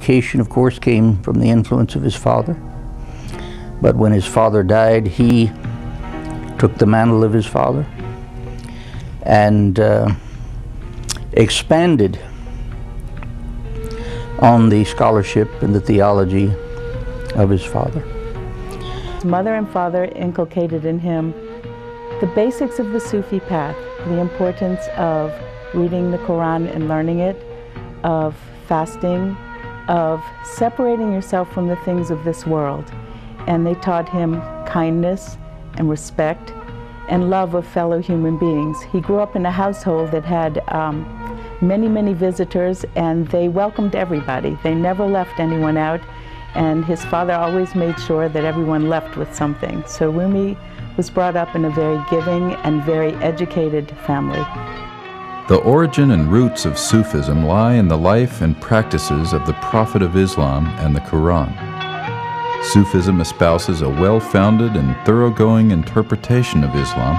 education, of course, came from the influence of his father. But when his father died, he took the mantle of his father and expanded on the scholarship and the theology of his father. His mother and father inculcated in him the basics of the Sufi path, the importance of reading the Quran and learning it, of fasting, of separating yourself from the things of this world. And they taught him kindness and respect and love of fellow human beings. He grew up in a household that had many visitors, and they welcomed everybody. They never left anyone out, and his father always made sure that everyone left with something. So Rumi was brought up in a very giving and very educated family. The origin and roots of Sufism lie in the life and practices of the Prophet of Islam and the Quran. Sufism espouses a well-founded and thoroughgoing interpretation of Islam,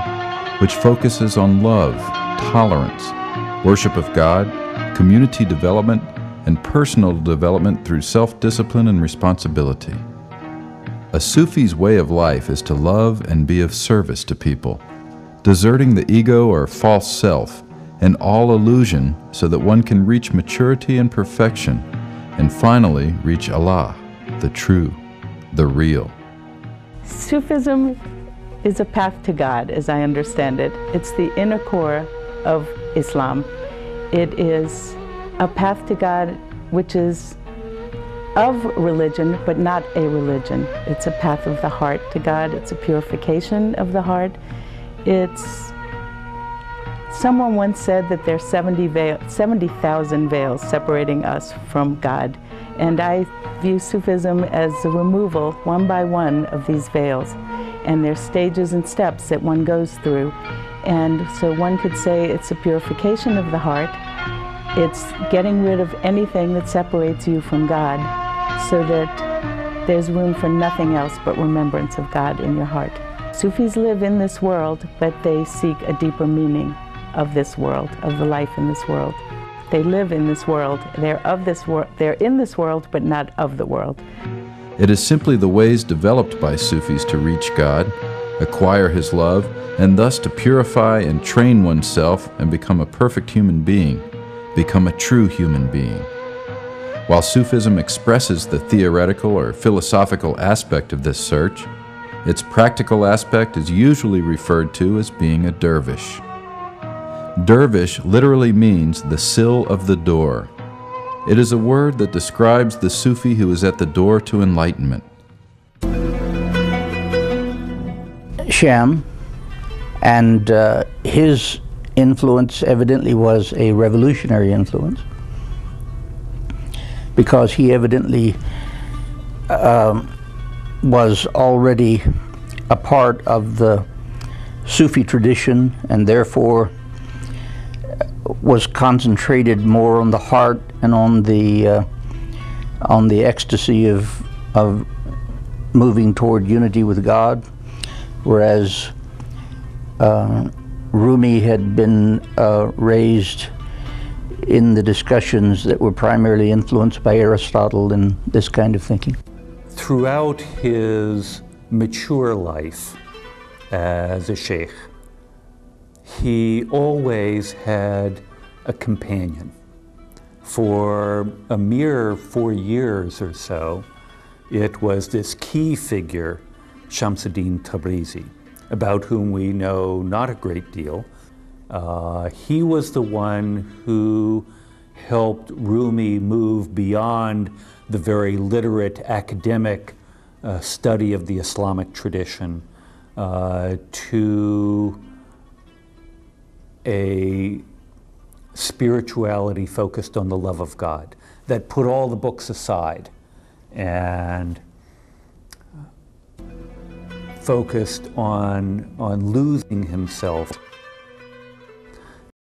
which focuses on love, tolerance, worship of God, community development, and personal development through self-discipline and responsibility. A Sufi's way of life is to love and be of service to people, deserting the ego or false self and all illusion so that one can reach maturity and perfection, and finally reach Allah, the true, the real. Sufism is a path to God, as I understand it. It's the inner core of Islam. It is a path to God which is of religion, but not a religion. It's a path of the heart to God. It's a purification of the heart. Someone once said that there's 70,000 veils separating us from God. And I view Sufism as the removal, one by one, of these veils. And there's stages and steps that one goes through. And so one could say it's a purification of the heart. It's getting rid of anything that separates you from God so that there's room for nothing else but remembrance of God in your heart. Sufis live in this world, but they seek a deeper meaning of this world, of the life in this world. They live in this world. They're of this world. They're in this world, but not of the world. It is simply the ways developed by Sufis to reach God, acquire His love, and thus to purify and train oneself and become a perfect human being, become a true human being. While Sufism expresses the theoretical or philosophical aspect of this search, its practical aspect is usually referred to as being a dervish. Dervish literally means the sill of the door. It is a word that describes the Sufi who is at the door to enlightenment. Sham, and his influence evidently was a revolutionary influence, because he evidently was already a part of the Sufi tradition, and therefore was concentrated more on the heart and on the ecstasy of moving toward unity with God, whereas Rumi had been raised in the discussions that were primarily influenced by Aristotle and this kind of thinking. Throughout his mature life as a sheikh, he always had a companion. For a mere 4 years or so, it was this key figure, Shamsuddin Tabrizi, about whom we know not a great deal. He was the one who helped Rumi move beyond the very literate academic study of the Islamic tradition to a spirituality focused on the love of God, that put all the books aside and focused on losing himself